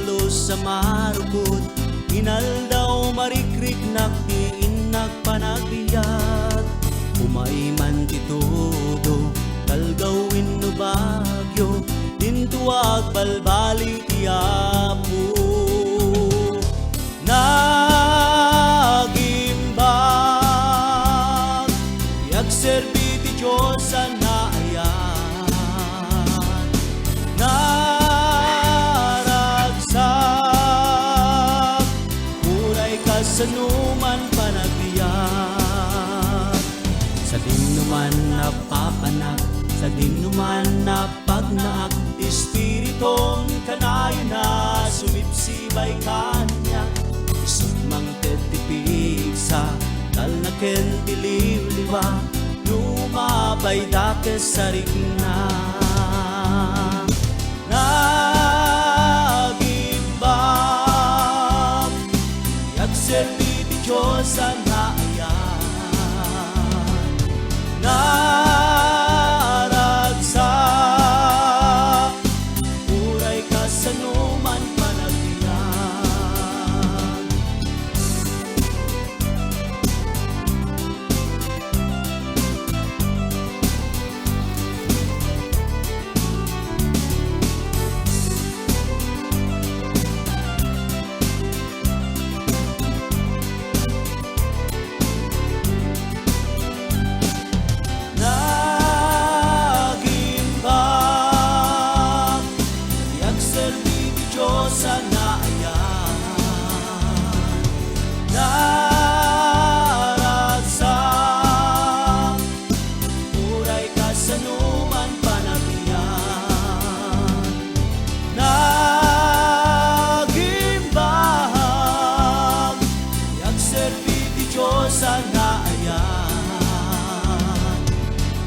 halos sa marukot, inaldaw marikrik naktiin nagpanagbiyak. Umay man ti todo, kalgawin no bagyo, tintuag balbali ti Apo. Nagimbag, yagserbi ti Diyos sa naayan. Naragsak, uray ka sa numan panagbiyak. Sa dinuman napapanak, sa dinuman napagnaak, Espiritong kanayon na sumipsibay kanya. Isumang tetipig sa talnaken dililiwa, lumabay dakes sa rikna. Nagimbang, yagserbi ti Diyos sa naayan. Naragsak, uray ka sa numan panagbiyak. Nagimbang, yagserbi ti Diyos sa naayan. Naragsak, uray ka sa numan panagbiyak. Nagimbang, yagserbi ti Diyos sa naayan.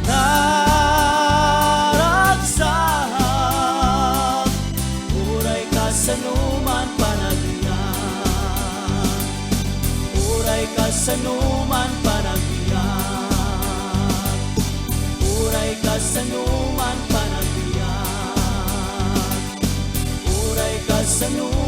Naragsak, uray ka sa numan panagbiyak. Uray ka sa numan panagbiyak. Uray ka sa numan panagbiyak. Uray ka sa numan